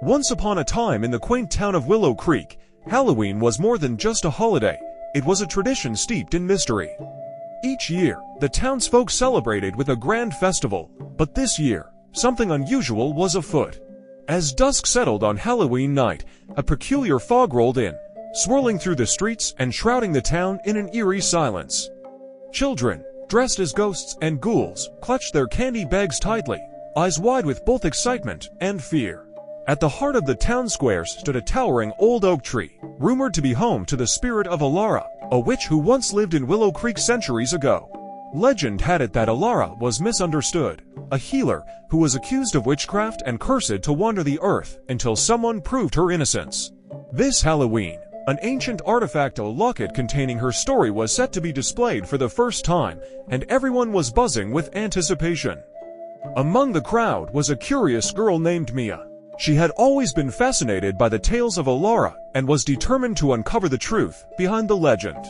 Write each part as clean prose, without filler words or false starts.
Once upon a time in the quaint town of Willow Creek, Halloween was more than just a holiday. It was a tradition steeped in mystery. Each year, the townsfolk celebrated with a grand festival, but this year, something unusual was afoot. As dusk settled on Halloween night, a peculiar fog rolled in, swirling through the streets and shrouding the town in an eerie silence. Children, dressed as ghosts and ghouls, clutched their candy bags tightly, eyes wide with both excitement and fear. At the heart of the town square stood a towering old oak tree, rumored to be home to the spirit of Elara, a witch who once lived in Willow Creek centuries ago. Legend had it that Elara was misunderstood, a healer who was accused of witchcraft and cursed to wander the earth until someone proved her innocence. This Halloween, an ancient artifact, a locket containing her story, was set to be displayed for the first time, and everyone was buzzing with anticipation. Among the crowd was a curious girl named Mia. She had always been fascinated by the tales of Elara and was determined to uncover the truth behind the legend.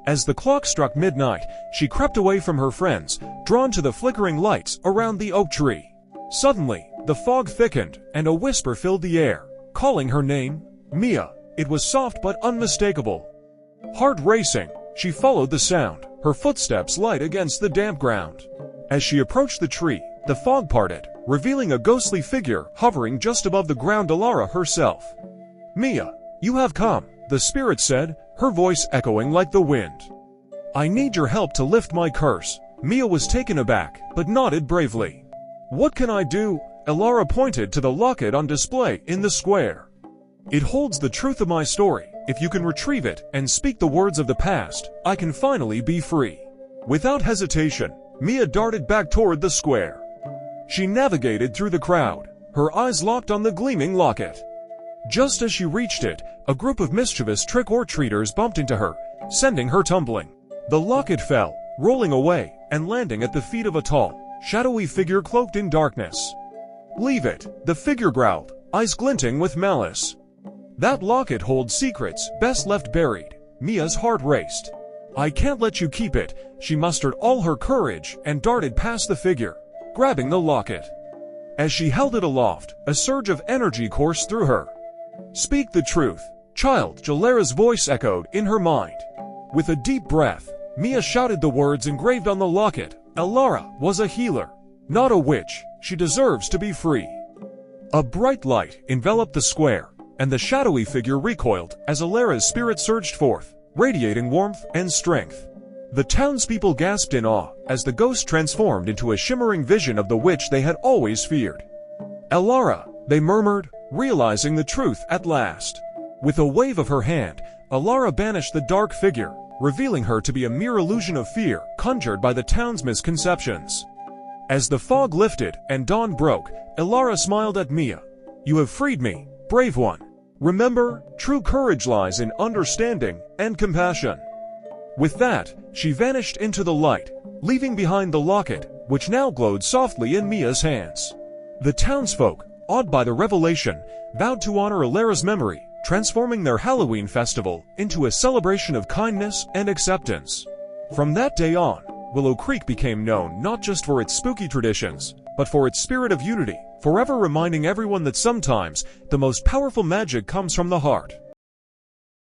As the clock struck midnight, she crept away from her friends, drawn to the flickering lights around the oak tree. Suddenly, the fog thickened, and a whisper filled the air, calling her name, Mia. It was soft but unmistakable. Heart racing, she followed the sound, her footsteps light against the damp ground. As she approached the tree, the fog parted, revealing a ghostly figure hovering just above the ground, Elara herself. "Mia, you have come," the spirit said, her voice echoing like the wind. "I need your help to lift my curse." Mia was taken aback, but nodded bravely. "What can I do?" Elara pointed to the locket on display in the square. "It holds the truth of my story. If you can retrieve it and speak the words of the past, I can finally be free." Without hesitation, Mia darted back toward the square. She navigated through the crowd, her eyes locked on the gleaming locket. Just as she reached it, a group of mischievous trick-or-treaters bumped into her, sending her tumbling. The locket fell, rolling away, and landing at the feet of a tall, shadowy figure cloaked in darkness. "Leave it," the figure growled, eyes glinting with malice. "That locket holds secrets best left buried." Mia's heart raced. "I can't let you keep it." She mustered all her courage and darted past the figure, grabbing the locket. As she held it aloft, a surge of energy coursed through her. "Speak the truth, child," Elara's voice echoed in her mind. With a deep breath, Mia shouted the words engraved on the locket. Elara was a healer, not a witch. She deserves to be free. A bright light enveloped the square, and the shadowy figure recoiled as Elara's spirit surged forth, radiating warmth and strength. The townspeople gasped in awe as the ghost transformed into a shimmering vision of the witch they had always feared. "Elara," they murmured, realizing the truth at last. With a wave of her hand, Elara banished the dark figure, revealing her to be a mere illusion of fear conjured by the town's misconceptions. As the fog lifted and dawn broke, Elara smiled at Mia. "You have freed me, brave one. Remember, true courage lies in understanding and compassion." With that, she vanished into the light, leaving behind the locket, which now glowed softly in Mia's hands. The townsfolk, awed by the revelation, vowed to honor Elara's memory, transforming their Halloween festival into a celebration of kindness and acceptance. From that day on, Willow Creek became known not just for its spooky traditions, but for its spirit of unity, forever reminding everyone that sometimes the most powerful magic comes from the heart.